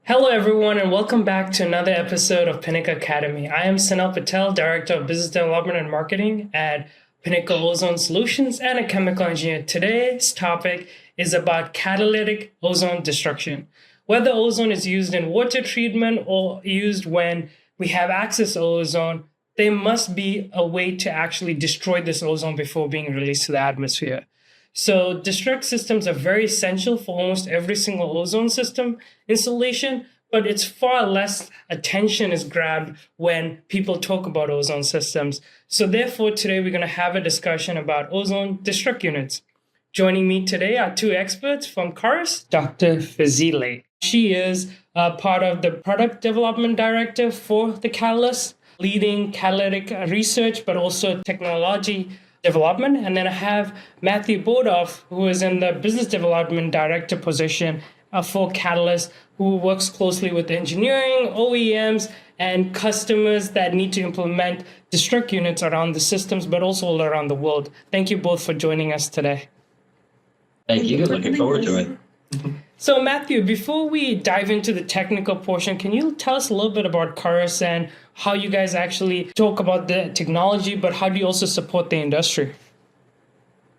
Hello, everyone, and welcome back to another episode of Pinnacle Academy. I am Sannel Patel, Director of Business Development and Marketing at Pinnacle Ozone Solutions and a chemical engineer. Today's topic is about catalytic ozone destruction. Whether ozone is used in water treatment or used when we have access to ozone, there must be a way to actually destroy this ozone before being released to the atmosphere. So destruct systems are very essential for almost every single ozone system installation, but it's far less attention is grabbed when people talk about ozone systems. So therefore, today we're going to have a discussion about ozone destruct units. Joining me today are two experts from Carus, Dr. Fezile. She is part of the product development director for the Catalyst, leading catalytic research, but also technology development. And then I have Matthew Bodoff, who is in the business development director position for Catalyst, who works closely with engineering, OEMs, and customers that need to implement destruct units around the systems, but also all around the world. Thank you both for joining us today. Thank you. Looking forward to it. So Matthew, before we dive into the technical portion, can you tell us a little bit about Carus and how you guys actually talk about the technology, but how do you also support the industry?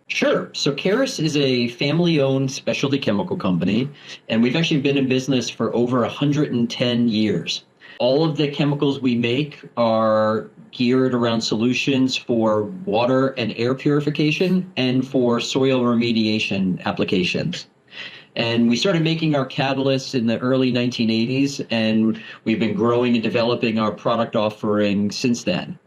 Sure. So Carus is a family-owned specialty chemical company, and we've actually been in business for over 110 years. All of the chemicals we make are geared around solutions for water and air purification and for soil remediation applications. And we started making our catalysts in the early 1980s, and we've been growing and developing our product offering since then.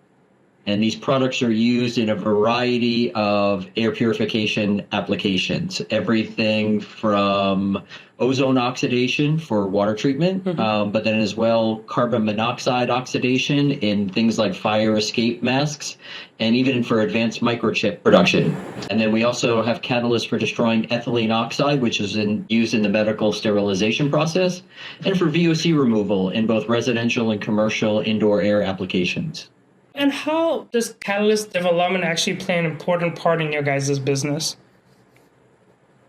And these products are used in a variety of air purification applications, everything from ozone oxidation for water treatment, but then as well carbon monoxide oxidation in things like fire escape masks, and even for advanced microchip production. And then we also have catalysts for destroying ethylene oxide, which is used in the medical sterilization process, and for VOC removal in both residential and commercial indoor air applications. And how does catalyst development actually play an important part in your guys' business?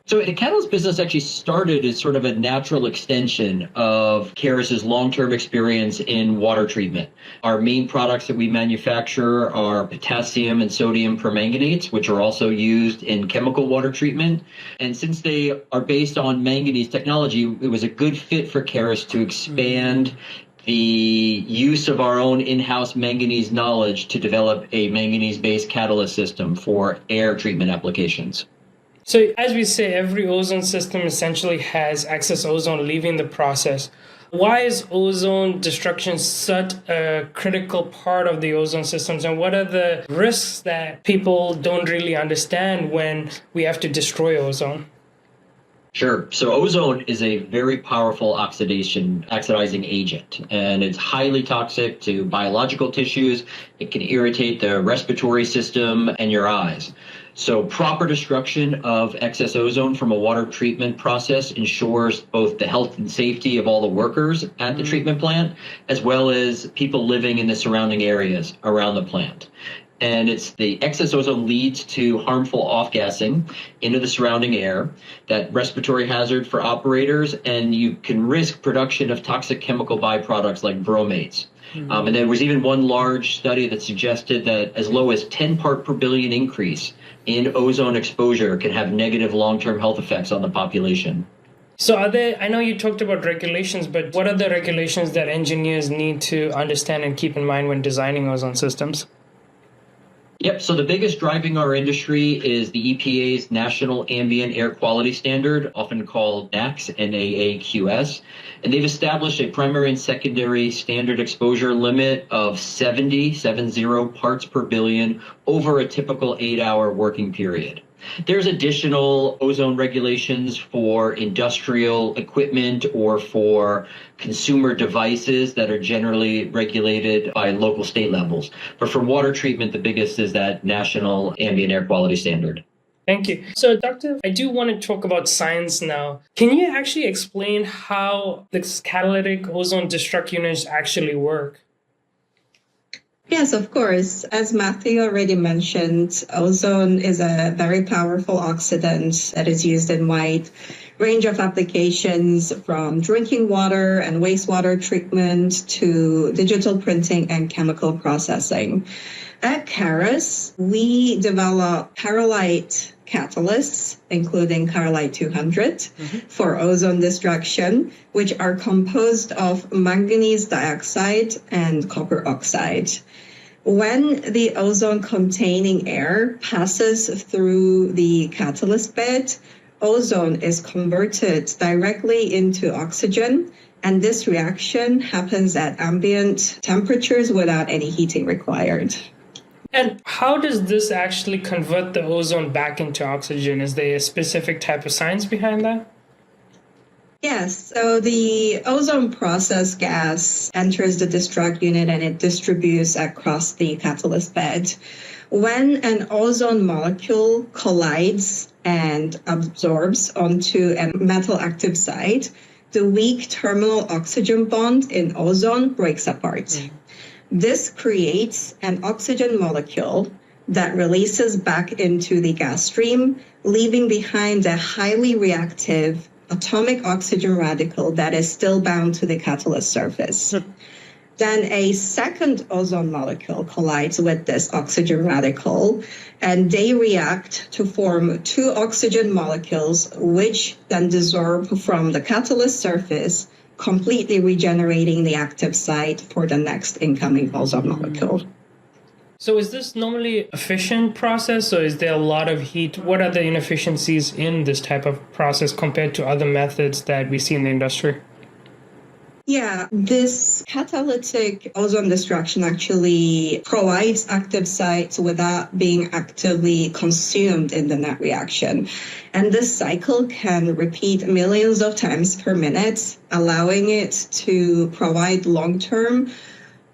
So the catalyst business actually started as sort of a natural extension of Carus's long-term experience in water treatment. Our main products that we manufacture are potassium and sodium permanganates, which are also used in chemical water treatment. And since they are based on manganese technology, it was a good fit for Carus to expand the use of our own in-house manganese knowledge to develop a manganese-based catalyst system for air treatment applications. So as we say, every ozone system essentially has excess ozone leaving the process. Why is ozone destruction such a critical part of the ozone systems, and what are the risks that people don't really understand when we have to destroy ozone? Sure. So ozone is a very powerful oxidizing agent, and it's highly toxic to biological tissues. It can irritate the respiratory system and your eyes. So proper destruction of excess ozone from a water treatment process ensures both the health and safety of all the workers at the treatment plant, as well as people living in the surrounding areas around the plant. And it's the excess ozone leads to harmful off-gassing into the surrounding air, that respiratory hazard for operators, and you can risk production of toxic chemical byproducts like bromates. And there was even one large study that suggested that as low as 10 part per billion increase in ozone exposure can have negative long-term health effects on the population. So I know you talked about regulations, but what are the regulations that engineers need to understand and keep in mind when designing ozone systems? Yep. So the biggest driving our industry is the EPA's National Ambient Air Quality Standard, often called NAAQS, NAAQS. And they've established a primary and secondary standard exposure limit of 70 parts per billion over a typical 8-hour working period. There's additional ozone regulations for industrial equipment or for consumer devices that are generally regulated by local state levels. But for water treatment, the biggest is that National Ambient Air Quality Standard. Thank you. So, Doctor, I do want to talk about science now. Can you actually explain how this catalytic ozone destruct units actually work? Yes, of course. As Matthew already mentioned, ozone is a very powerful oxidant that is used in wide range of applications from drinking water and wastewater treatment to digital printing and chemical processing. At Carus, we develop Carolite catalysts, including Carolite 200, for ozone destruction, which are composed of manganese dioxide and copper oxide. When the ozone-containing air passes through the catalyst bed, ozone is converted directly into oxygen, and this reaction happens at ambient temperatures without any heating required. And how does this actually convert the ozone back into oxygen? Is there a specific type of science behind that? Yes, so the ozone process gas enters the destruct unit and it distributes across the catalyst bed. When an ozone molecule collides and absorbs onto a metal active site, the weak terminal oxygen bond in ozone breaks apart. This creates an oxygen molecule that releases back into the gas stream, leaving behind a highly reactive atomic oxygen radical that is still bound to the catalyst surface. Then a second ozone molecule collides with this oxygen radical, and they react to form two oxygen molecules, which then dissolve from the catalyst surface, completely regenerating the active site for the next incoming ozone molecule. So is this normally an efficient process, or is there a lot of heat? What are the inefficiencies in this type of process compared to other methods that we see in the industry? Yeah, this catalytic ozone destruction actually provides active sites without being actively consumed in the net reaction. And this cycle can repeat millions of times per minute, allowing it to provide long-term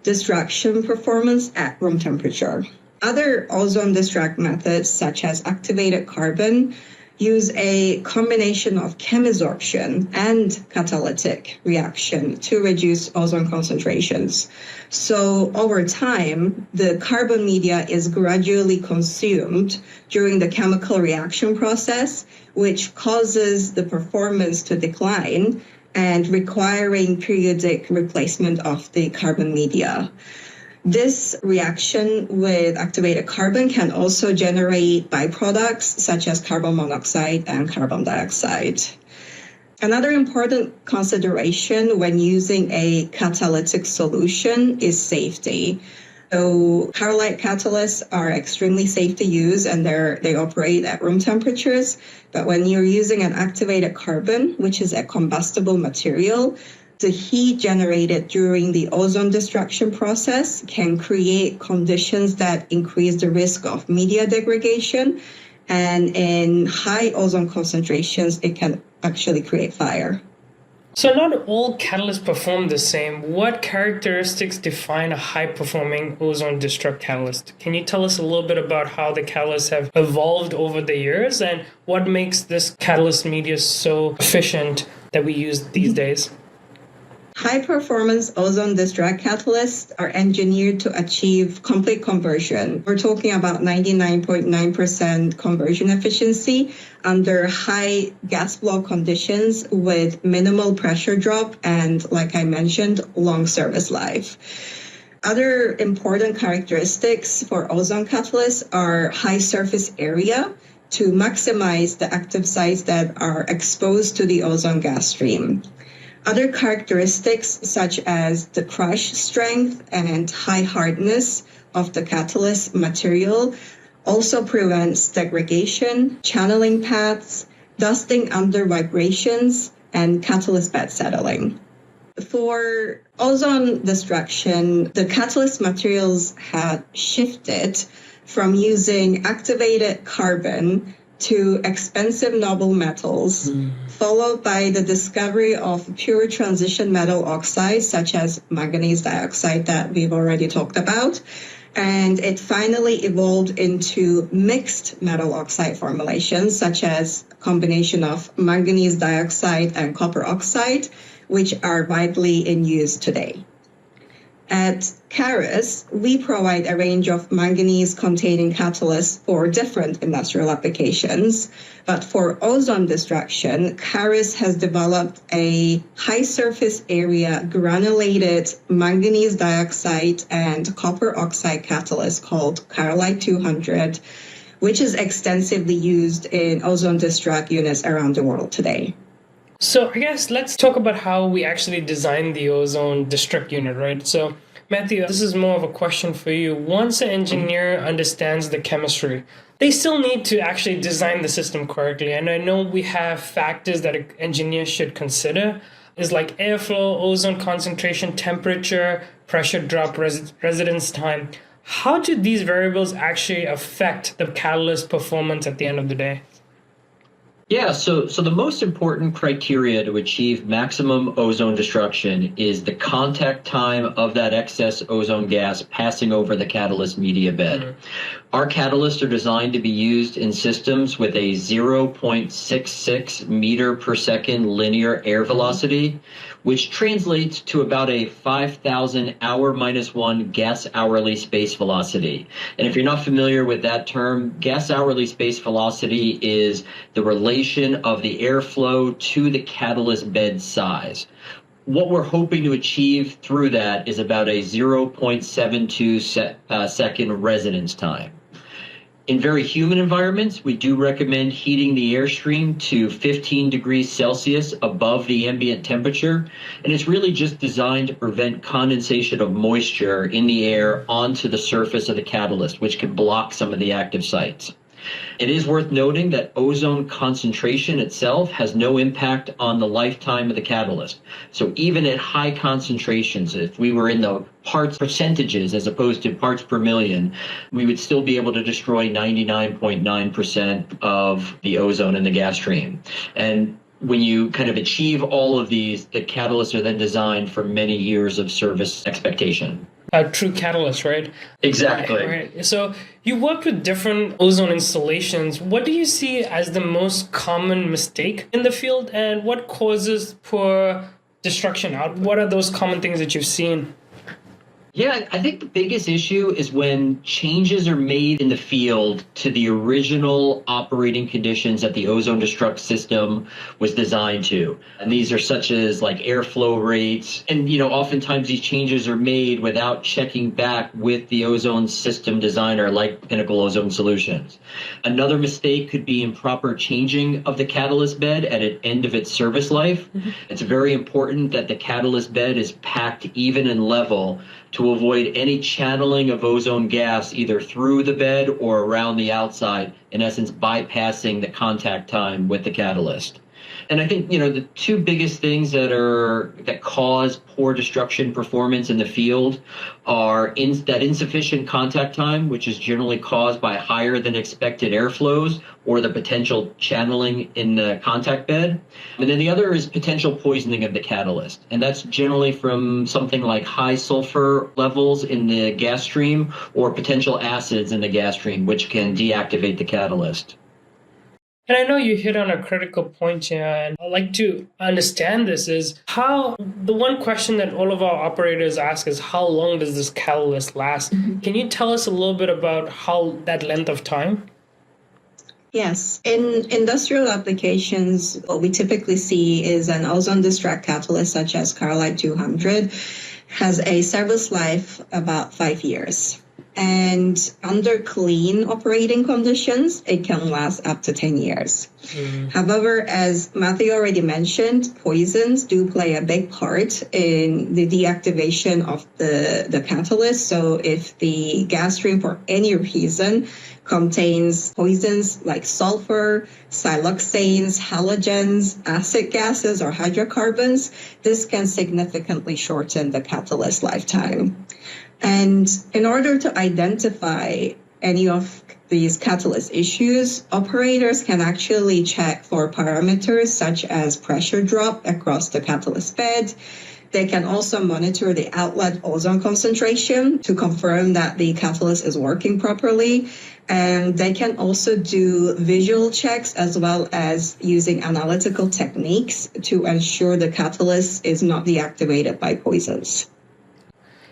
destruction performance at room temperature. Other ozone destruct methods, such as activated carbon, use a combination of chemisorption and catalytic reaction to reduce ozone concentrations. So over time, the carbon media is gradually consumed during the chemical reaction process, which causes the performance to decline and requiring periodic replacement of the carbon media. This reaction with activated carbon can also generate byproducts such as carbon monoxide and carbon dioxide. Another important consideration when using a catalytic solution is safety. So Carolite catalysts are extremely safe to use and they operate at room temperatures. But when you're using an activated carbon, which is a combustible material, the heat generated during the ozone destruction process can create conditions that increase the risk of media degradation. And in high ozone concentrations, it can actually create fire. So not all catalysts perform the same. What characteristics define a high-performing ozone destruct catalyst? Can you tell us a little bit about how the catalysts have evolved over the years and what makes this catalyst media so efficient that we use these days? High-performance ozone destruct catalysts are engineered to achieve complete conversion. We're talking about 99.9% conversion efficiency under high gas flow conditions with minimal pressure drop and, like I mentioned, long service life. Other important characteristics for ozone catalysts are high surface area to maximize the active sites that are exposed to the ozone gas stream. Other characteristics such as the crush strength and high hardness of the catalyst material also prevents degradation, channeling paths, dusting under vibrations, and catalyst bed settling. For ozone destruction, the catalyst materials had shifted from using activated carbon to expensive noble metals, followed by the discovery of pure transition metal oxides such as manganese dioxide that we've already talked about. And it finally evolved into mixed metal oxide formulations such as a combination of manganese dioxide and copper oxide, which are widely in use today. At Carus, we provide a range of manganese-containing catalysts for different industrial applications. But for ozone destruction, Carus has developed a high surface area granulated manganese dioxide and copper oxide catalyst called Carolite 200, which is extensively used in ozone destruct units around the world today. So I guess let's talk about how we actually design the ozone destruct unit, right? So Matthew, this is more of a question for you. Once an engineer understands the chemistry, they still need to actually design the system correctly. And I know we have factors that an engineer should consider, is like airflow, ozone concentration, temperature, pressure drop, residence time. How do these variables actually affect the catalyst performance at the end of the day? Yeah, so the most important criteria to achieve maximum ozone destruction is the contact time of that excess ozone gas passing over the catalyst media bed. Mm-hmm. Our catalysts are designed to be used in systems with a 0.66 meter per second linear air velocity, which translates to about a 5,000 hour minus 1 gas hourly space velocity. And if you're not familiar with that term, gas hourly space velocity is the relation of the airflow to the catalyst bed size. What we're hoping to achieve through that is about a 0.72 second residence time. In very humid environments, we do recommend heating the airstream to 15 degrees Celsius above the ambient temperature, and it's really just designed to prevent condensation of moisture in the air onto the surface of the catalyst, which can block some of the active sites. It is worth noting that ozone concentration itself has no impact on the lifetime of the catalyst. So even at high concentrations, if we were in the parts percentages as opposed to parts per million, we would still be able to destroy 99.9% of the ozone in the gas stream. And when you kind of achieve all of these, the catalysts are then designed for many years of service expectation. A true catalyst, right? Exactly. Right. So you worked with different ozone installations. What do you see as the most common mistake in the field, and what causes poor destruction out? What are those common things that you've seen? Yeah, I think the biggest issue is when changes are made in the field to the original operating conditions that the ozone destruct system was designed to. And these are such as like airflow rates. And, oftentimes these changes are made without checking back with the ozone system designer like Pinnacle Ozone Solutions. Another mistake could be improper changing of the catalyst bed at an end of its service life. Mm-hmm. It's very important that the catalyst bed is packed even and level to avoid any channeling of ozone gas either through the bed or around the outside, in essence bypassing the contact time with the catalyst. And I think, the two biggest things that cause poor destruction performance in the field are that insufficient contact time, which is generally caused by higher than expected airflows or the potential channeling in the contact bed. And then the other is potential poisoning of the catalyst. And that's generally from something like high sulfur levels in the gas stream or potential acids in the gas stream, which can deactivate the catalyst. And I know you hit on a critical point here, and I'd like to understand this is the one question that all of our operators ask is how long does this catalyst last? Mm-hmm. Can you tell us a little bit about how that length of time? Yes. In industrial applications, what we typically see is an ozone destruct catalyst such as Carolite 200 has a service life about 5 years. And under clean operating conditions, it can last up to 10 years. Mm. However, as Matthew already mentioned, poisons do play a big part in the deactivation of the catalyst. So if the gas stream for any reason contains poisons like sulfur, siloxanes, halogens, acid gases, or hydrocarbons, this can significantly shorten the catalyst lifetime. And in order to identify any of these catalyst issues, operators can actually check for parameters such as pressure drop across the catalyst bed. They can also monitor the outlet ozone concentration to confirm that the catalyst is working properly. And they can also do visual checks as well as using analytical techniques to ensure the catalyst is not deactivated by poisons.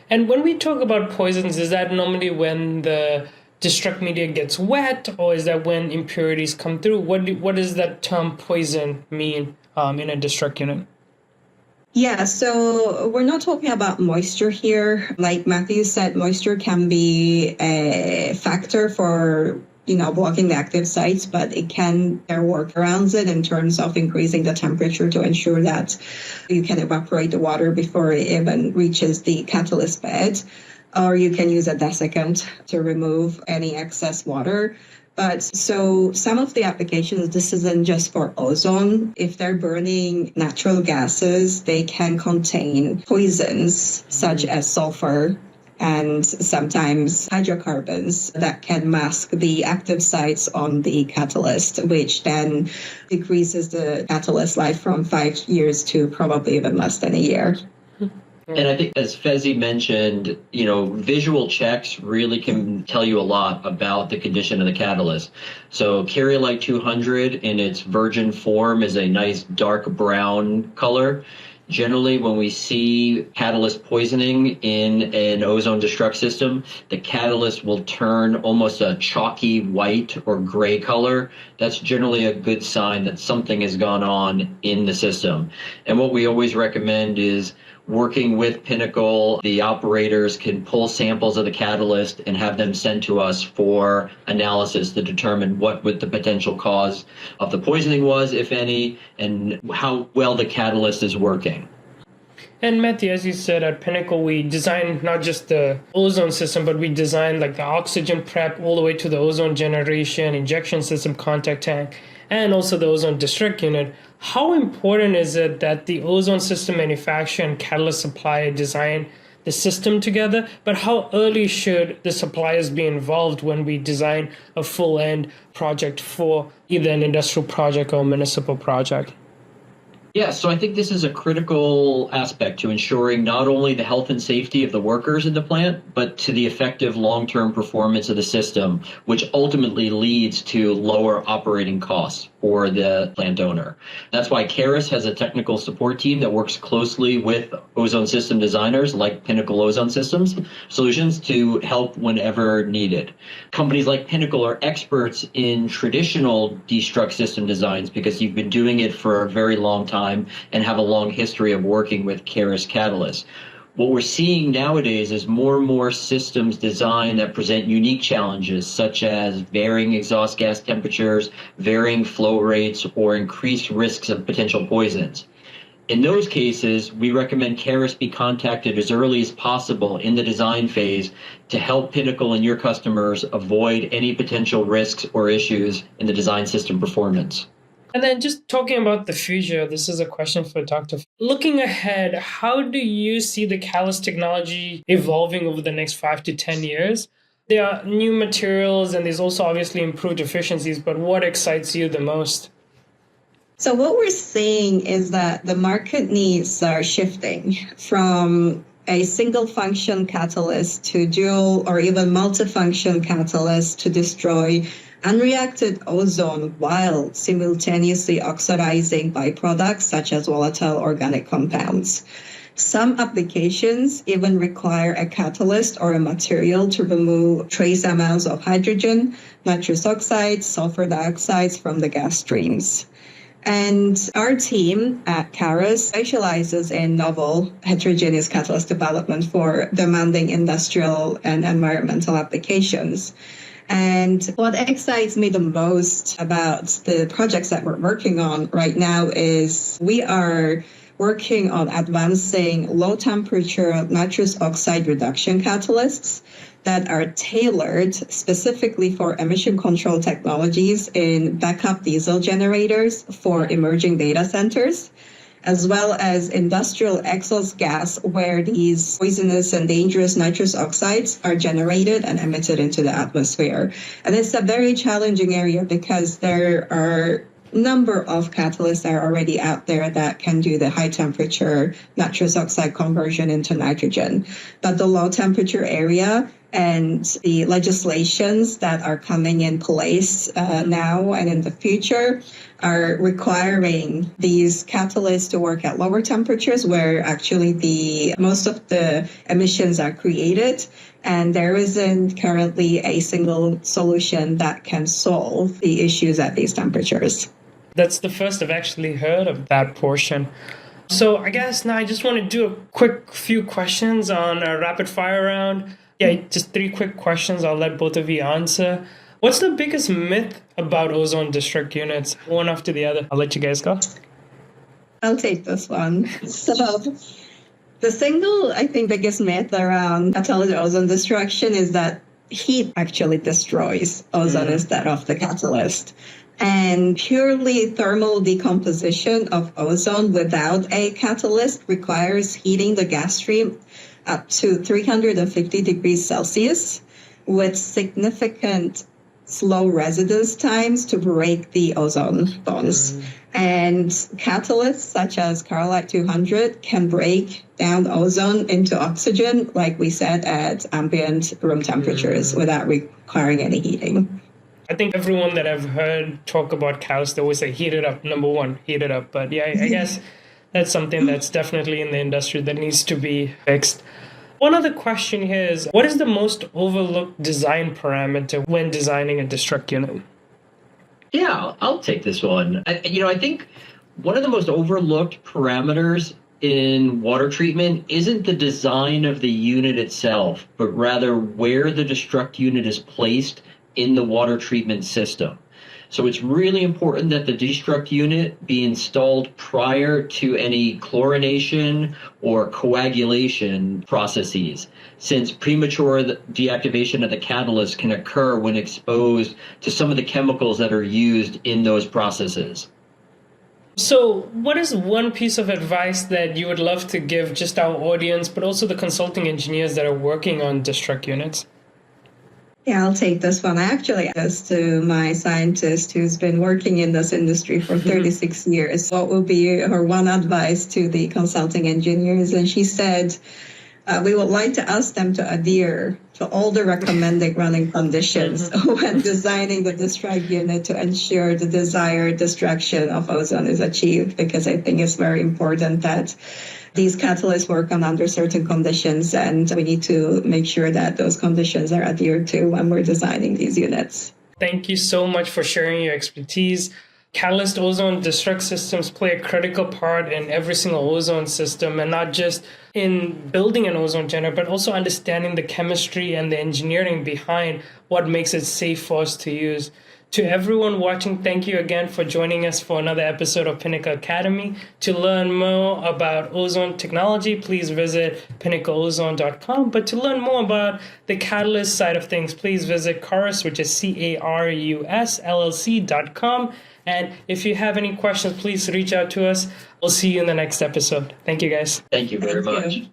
And when we talk about poisons, is that normally when the destruct media gets wet, or is that when impurities come through? What does that term poison mean in a destruct unit? Yeah, so we're not talking about moisture here. Like Matthew said, moisture can be a factor for blocking the active sites, but there are workarounds it in terms of increasing the temperature to ensure that you can evaporate the water before it even reaches the catalyst bed. Or you can use a desiccant to remove any excess water. But so some of the applications, this isn't just for ozone. If they're burning natural gases, they can contain poisons such as sulfur and sometimes hydrocarbons that can mask the active sites on the catalyst, which then decreases the catalyst life from 5 years to probably even less than a year. And I think, as Fezile mentioned, visual checks really can tell you a lot about the condition of the catalyst. So Carus 200 in its virgin form is a nice dark brown color. Generally, when we see catalyst poisoning in an ozone destruct system, the catalyst will turn almost a chalky white or gray color. That's generally a good sign that something has gone on in the system. And what we always recommend is working with Pinnacle. The operators can pull samples of the catalyst and have them sent to us for analysis to determine what the potential cause of the poisoning was, if any, and how well the catalyst is working. And Matthew, as you said, at Pinnacle, we design not just the ozone system, but we design like the oxygen prep all the way to the ozone generation, injection system, contact tank, and also the ozone destruct unit. How important is it that the ozone system manufacturer and catalyst supplier design the system together? But how early should the suppliers be involved when we design a full end project for either an industrial project or a municipal project? Yeah, so I think this is a critical aspect to ensuring not only the health and safety of the workers in the plant, but to the effective long-term performance of the system, which ultimately leads to lower operating costs for the plant owner. That's why Carus has a technical support team that works closely with ozone system designers like Pinnacle Ozone Systems Solutions to help whenever needed. Companies like Pinnacle are experts in traditional destruct system designs because you've been doing it for a very long time and have a long history of working with Carus catalysts. What we're seeing nowadays is more and more systems designed that present unique challenges, such as varying exhaust gas temperatures, varying flow rates, or increased risks of potential poisons. In those cases, we recommend Carus be contacted as early as possible in the design phase to help Pinnacle and your customers avoid any potential risks or issues in the design system performance. And then just talking about the future, this is a question for Dr. Looking ahead, how do you see the catalyst technology evolving over the next 5 to 10 years? There are new materials and there's also obviously improved efficiencies, but what excites you the most? So what we're seeing is that the market needs are shifting from a single function catalyst to dual or even multifunction catalyst to destroy unreacted ozone while simultaneously oxidizing byproducts such as volatile organic compounds. Some applications even require a catalyst or a material to remove trace amounts of hydrogen, nitrous oxide, sulfur dioxides from the gas streams. And our team at Carus specializes in novel heterogeneous catalyst development for demanding industrial and environmental applications. And what excites me the most about the projects that we're working on right now is we are working on advancing low temperature nitrous oxide reduction catalysts that are tailored specifically for emission control technologies in backup diesel generators for emerging data centers, as well as industrial exhaust gas where these poisonous and dangerous nitrous oxides are generated and emitted into the atmosphere. And it's a very challenging area because there are a number of catalysts that are already out there that can do the high temperature nitrous oxide conversion into nitrogen. But the low temperature area And the legislations that are coming in place now and in the future are requiring these catalysts to work at lower temperatures where actually most of the emissions are created. And there isn't currently a single solution that can solve the issues at these temperatures. That's the first I've actually heard of that portion. So I guess now I just want to do a quick few questions on a rapid fire round. Yeah, just 3 quick questions. I'll let both of you answer. What's the biggest myth about ozone destruct units? One after the other. I'll let you guys go. I'll take this one. So the single, I think, biggest myth around catalytic ozone destruction is that heat actually destroys ozone instead of the catalyst. And purely thermal decomposition of ozone without a catalyst requires heating the gas stream up to 350 degrees Celsius with significant slow residence times to break the ozone bonds. And catalysts such as Carus 200 can break down ozone into oxygen, like we said, at ambient room temperatures without requiring any heating. I think everyone that I've heard talk about Carus, they always say heat it up, number one, heat it up. But yeah, I guess that's something that's definitely in the industry that needs to be fixed. One other question here is, what is the most overlooked design parameter when designing a destruct unit? Yeah, I'll take this one. I think one of the most overlooked parameters in water treatment isn't the design of the unit itself, but rather where the destruct unit is placed in the water treatment system. So it's really important that the destruct unit be installed prior to any chlorination or coagulation processes, since premature deactivation of the catalyst can occur when exposed to some of the chemicals that are used in those processes. So what is one piece of advice that you would love to give just our audience, but also the consulting engineers that are working on destruct units? Yeah, I'll take this one. I actually asked to my scientist who's been working in this industry for 36 years, what would be her one advice to the consulting engineers? And she said, we would like to ask them to adhere to all the recommended running conditions when designing the destruct unit to ensure the desired destruction of ozone is achieved, because I think it's very important that these catalysts work under certain conditions, and we need to make sure that those conditions are adhered to when we're designing these units. Thank you so much for sharing your expertise. Catalytic ozone destruct systems play a critical part in every single ozone system, and not just in building an ozone generator, but also understanding the chemistry and the engineering behind what makes it safe for us to use. To everyone watching, thank you again for joining us for another episode of Pinnacle Academy. To learn more about ozone technology, please visit pinnacleozone.com. But to learn more about the catalyst side of things, please visit Carus, which is CARUSLLC.com. And if you have any questions, please reach out to us. We'll see you in the next episode. Thank you, guys. Thank you very much.